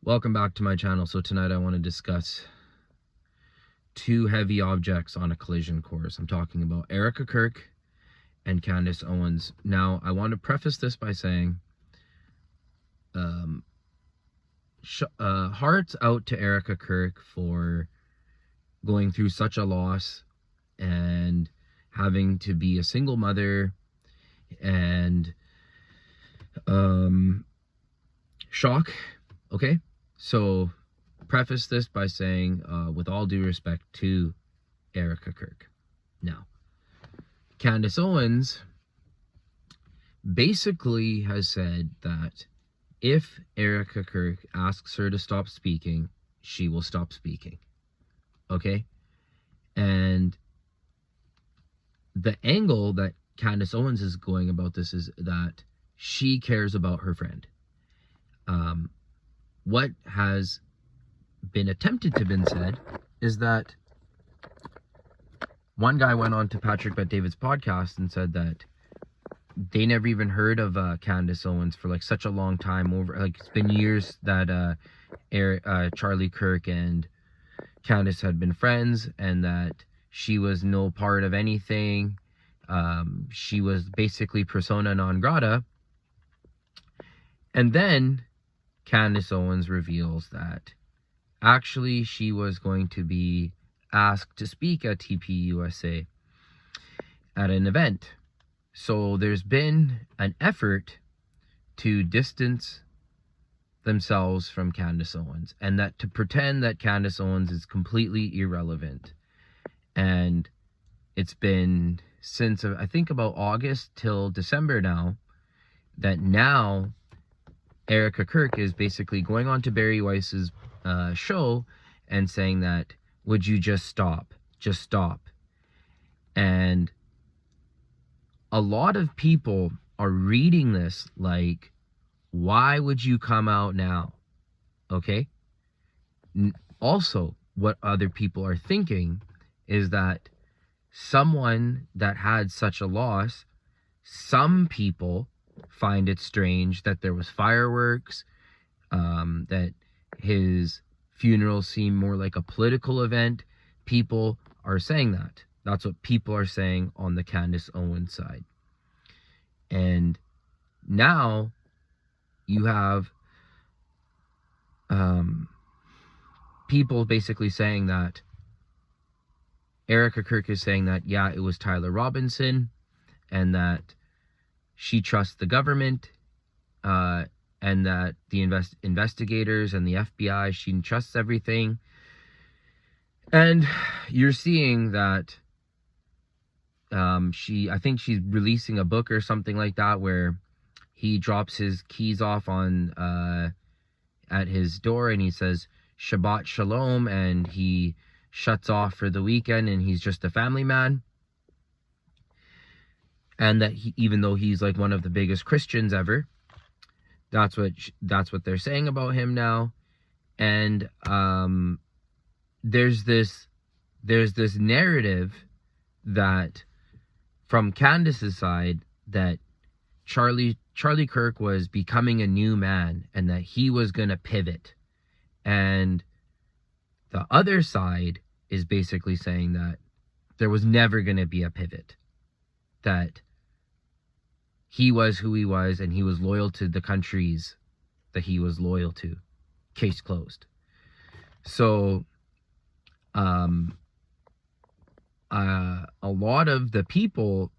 Welcome back to my channel. So tonight I want to discuss two heavy objects on a collision course. I'm talking about Erika Kirk and Candace Owens. Now, I want to preface this by saying, hearts out to Erika Kirk for going through such a loss and having to be a single mother, and shock. Okay, so preface this by saying, with all due respect to Erika Kirk. Now, Candace Owens basically has said that if Erika Kirk asks her to stop speaking, she will stop speaking. Okay? And the angle that Candace Owens is going about this is that she cares about her friend. What has been attempted to been said is that one guy went on to Patrick Bet-David's podcast and said that they never even heard of Candace Owens for like such a long time. It's been years that Charlie Kirk and Candace had been friends, and that she was no part of anything. She was basically persona non grata. And then Candace Owens reveals that actually she was going to be asked to speak at TPUSA at an event. So there's been an effort to distance themselves from Candace Owens, and that to pretend that Candace Owens is completely irrelevant. And it's been since I think about August till December now, that now Erika Kirk is basically going on to Barry Weiss's show and saying that, would you just stop? Just stop. And a lot of people are reading this like, why would you come out now? Okay? Also, what other people are thinking is that someone that had such a loss, some people find it strange that there was fireworks, that his funeral seemed more like a political event. People are saying that. That's what people are saying on the Candace Owens side. And now you have people basically saying that Erika Kirk is saying that, yeah, it was Tyler Robinson, and that she trusts the government, and that the investigators and the FBI, she trusts everything. And you're seeing that I think she's releasing a book or something like that, where he drops his keys off on at his door, and he says Shabbat Shalom, and he shuts off for the weekend, and he's just a family man. And that even though he's like one of the biggest Christians ever, that's what they're saying about him now. And there's this narrative that from Candace's side, that Charlie Kirk was becoming a new man, and that he was going to pivot. And the other side is basically saying that there was never going to be a pivot, that he was who he was, and he was loyal to the countries that he was loyal to. Case closed. So a lot of the people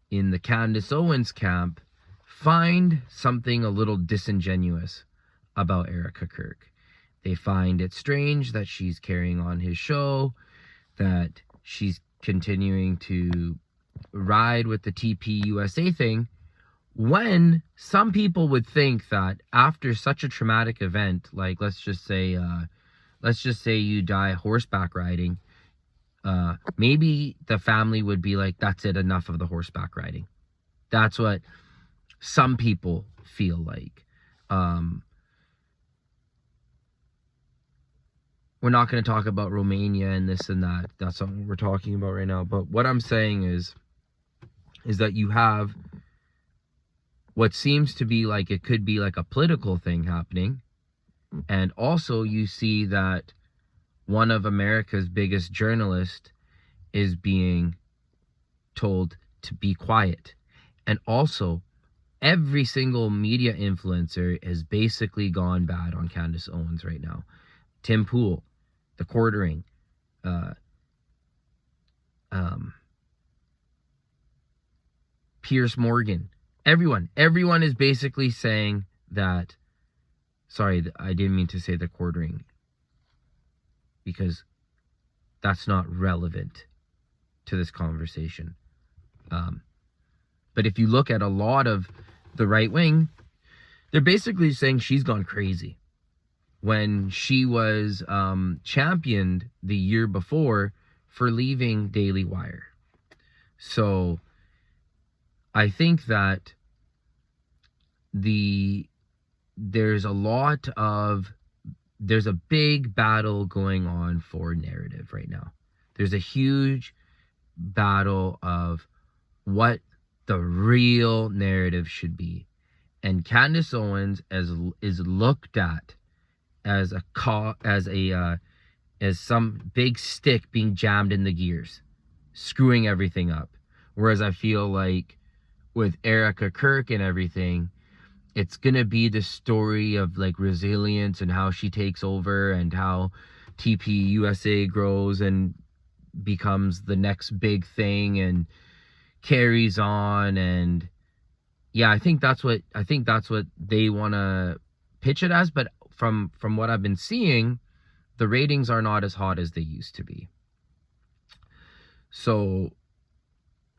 in the Candace Owens camp find something a little disingenuous about Erika Kirk. They find it strange that she's carrying on his show, that she's continuing to ride with the TPUSA thing, when some people would think that after such a traumatic event, like let's just say you die horseback riding, maybe the family would be like, that's it, enough of the horseback riding. That's what some people feel like. We're not going to talk about Romania and this and that. That's not what we're talking about right now. But what I'm saying is that you have what seems to be like, it could be like a political thing happening, And also you see that one of America's biggest journalists is being told to be quiet. And also, every single media influencer has basically gone bad on Candace Owens right now. Tim Pool, The Quartering, Piers Morgan, everyone is basically saying that, sorry, I didn't mean to say The Quartering, because that's not relevant to this conversation. But if you look at a lot of the right wing, they're basically saying she's gone crazy. When she was championed the year before for leaving Daily Wire. So I think that there's a big battle going on for narrative right now. There's a huge battle of what the real narrative should be. And Candace Owens is looked at as some big stick being jammed in the gears, screwing everything up. Whereas I feel like with Erika, Kirk, and everything, it's gonna be the story of like resilience and how she takes over and how TP USA grows and becomes the next big thing and carries on. And yeah, I think that's what they want to pitch it as. But from what I've been seeing, the ratings are not as hot as they used to be. So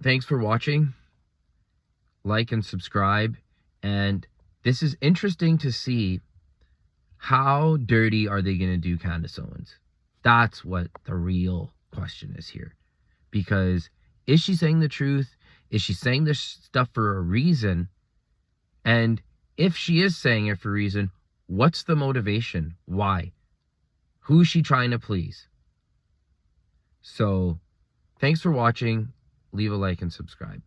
thanks for watching. Like and subscribe. And this is interesting to see, how dirty are they going to do Candace Owens? That's what the real question is here. Because is she saying the truth? Is she saying this stuff for a reason? And if she is saying it for a reason, what's the motivation? Why? Who's she trying to please? So, thanks for watching. Leave a like and subscribe.